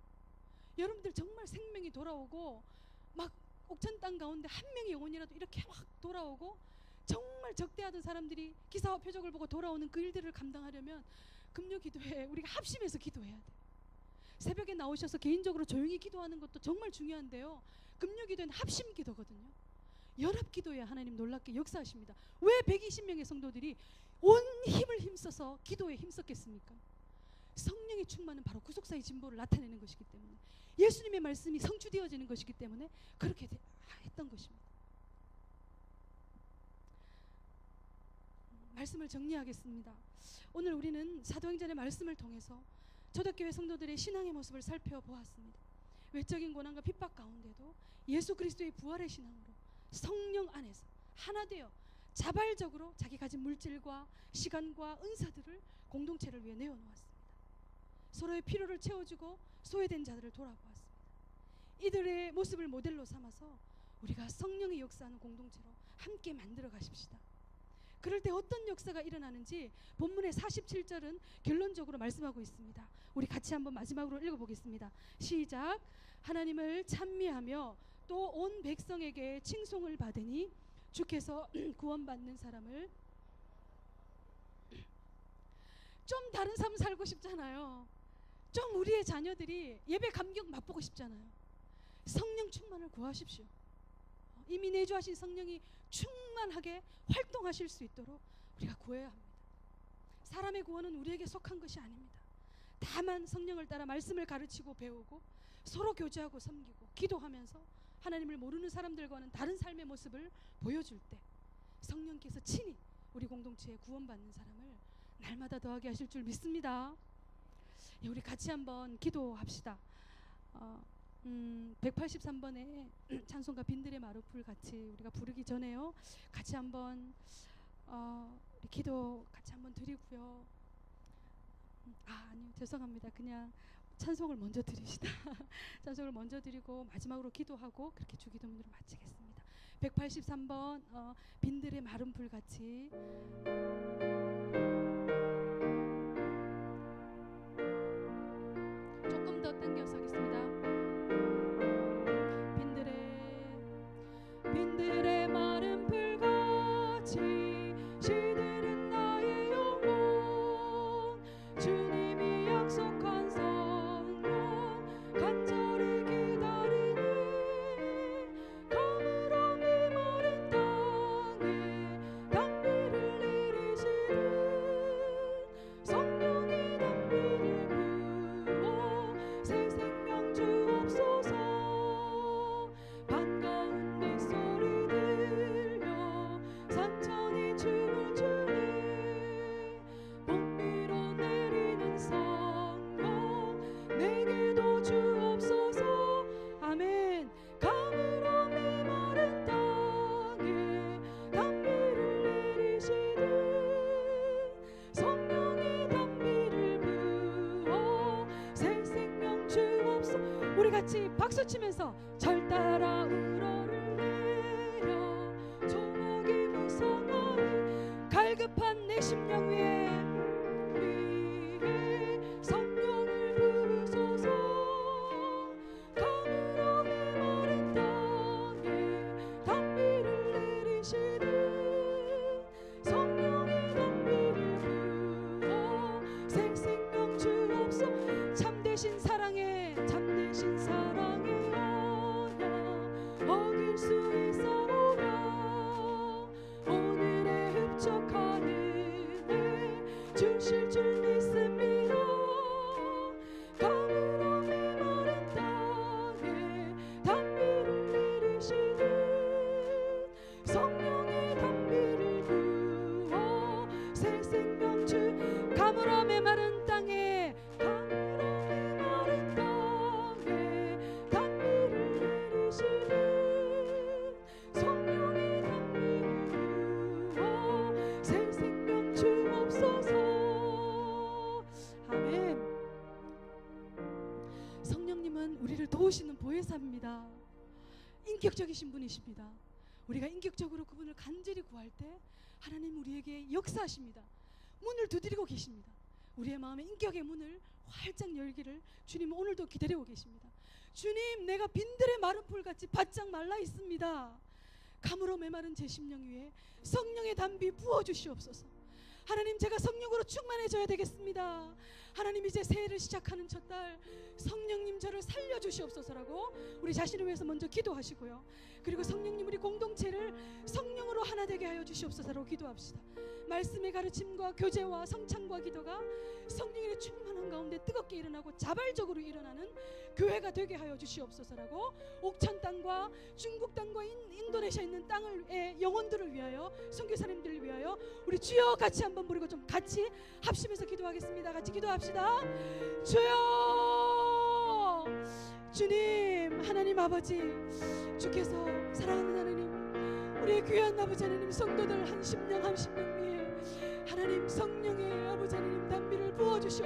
여러분들 정말 생명이 돌아오고 막 옥천 땅 가운데 한 명의 영혼이라도 이렇게 막 돌아오고 정말 적대하던 사람들이 기사와 표적을 보고 돌아오는 그 일들을 감당하려면 금요 기도에 우리가 합심해서 기도해야 돼요. 새벽에 나오셔서 개인적으로 조용히 기도하는 것도 정말 중요한데요. 금요 기도는 합심 기도거든요. 연합 기도에 하나님 놀랍게 역사하십니다. 왜 120명의 성도들이 온 힘을 힘써서 기도에 힘썼겠습니까? 성령의 충만은 바로 구속사의 진보를 나타내는 것이기 때문에, 예수님의 말씀이 성취되어지는 것이기 때문에 그렇게 했던 것입니다. 말씀을 정리하겠습니다. 오늘 우리는 사도행전의 말씀을 통해서 초대교회 성도들의 신앙의 모습을 살펴보았습니다. 외적인 고난과 핍박 가운데도 예수 그리스도의 부활의 신앙으로 성령 안에서 하나 되어 자발적으로 자기 가진 물질과 시간과 은사들을 공동체를 위해 내어놓았습니다. 서로의 필요를 채워주고 소외된 자들을 돌아보았습니다. 이들의 모습을 모델로 삼아서 우리가 성령의 역사하는 공동체로 함께 만들어 가십시다. 그럴 때 어떤 역사가 일어나는지 본문의 47절은 결론적으로 말씀하고 있습니다. 우리 같이 한번 마지막으로 읽어보겠습니다. 시작. 하나님을 찬미하며 또 온 백성에게 칭송을 받으니 주께서 구원받는 사람을. 좀 다른 삶 살고 싶잖아요. 좀 우리의 자녀들이 예배 감격 맛보고 싶잖아요. 성령 충만을 구하십시오. 이미 내주하신 성령이 충만하게 활동하실 수 있도록 우리가 구해야 합니다. 사람의 구원은 우리에게 속한 것이 아닙니다. 다만 성령을 따라 말씀을 가르치고 배우고 서로 교제하고 섬기고 기도하면서 하나님을 모르는 사람들과는 다른 삶의 모습을 보여줄 때 성령께서 친히 우리 공동체에 구원받는 사람을 날마다 더하게 하실 줄 믿습니다. 우리 같이 한번 기도합시다. 183번에 찬송가 빈들의 마루풀 같이 우리가 부르기 전에요, 같이 한번 우리 기도 같이 한번 드리고요. 아니요, 죄송합니다. 그냥 찬송을 먼저 드립시다. 찬송을 먼저 드리고 마지막으로 기도하고 그렇게 주기도문으로 마치겠습니다. 183번 빈들의 마른 풀 같이. 조금 더 당겨서 하겠습니다. 빈들의 마른 풀 같이 시들은 나의 영혼, 주님이 약속한 성령 간절히 기다리네. 가물어 메마른 땅에 단비를 내리시는 성령의 단비를 부어 새 생명 주옵소서. 반가운 빗소리 들려 산천이 춤을 추네. 봄비로 내리는 성령 내게도 주옵소서. 아멘. 가물어 메마른 땅에 단비를 내리시는 성령의 단비를 부어 새 생명 주옵소서. 우리 같이 박수 치면서 절 따라 우러를 내려 조목이 무성하니 갈급한 내 심령 위에 성령을 부으소서. 가물어 메마른 땅에 단비를 내리시는 성령의 단비를 부어 새 생명 주옵소서. 참되신 사랑에 언약 어길 수 있사오라. 오늘의 흡족한 은혜 주실 줄 믿습니다. 가물어 메마른 땅에 단비를 내리시는 성령의 단비를 부어 새 생명 주. 가물어 메마른 땅에 성령의 단비를 부어 새 생명 주옵소서. 아멘. 성령님은 우리를 도우시는 보혜사입니다. 인격적이신 분이십니다. 우리가 인격적으로 그분을 간절히 구할 때 하나님 우리에게 역사하십니다. 문을 두드리고 계십니다. 우리의 마음의 인격의 문을 활짝 열기를 주님은 오늘도 기다리고 계십니다. 주님, 내가 빈들의 마른 풀같이 바짝 말라 있습니다. 가물어 메마른 제 심령 위에 성령의 단비 부어주시옵소서. 하나님, 제가 성령으로 충만해져야 되겠습니다. 하나님, 이제 새해를 시작하는 첫달 성령님 저를 살려주시옵소서라고 우리 자신을 위해서 먼저 기도하시고요. 그리고 성령님 우리 공동체를 성령으로 하나 되게 하여 주시옵소서라고 기도합시다. 말씀의 가르침과 교제와 성찬과 기도가 성령의 충만한 가운데 뜨겁게 일어나고 자발적으로 일어나는 교회가 되게 하여 주시옵소서라고 옥천 땅과 중국 땅과 인도네시아 있는 땅의 영혼들을 위하여, 선교사님들을 위하여 우리 주여 같이 한번 부르고 좀 같이 합심해서 기도하겠습니다. 같이 기도합시다. 주여, 주님, 하나님 아버지, 주께서 사랑하는 하나님, 우리의 귀한 아버지 하나님, 성도들 한 심령 한 심령 위에 하나님 성령의 아버지 하나님 단비를 부어주시옵소서.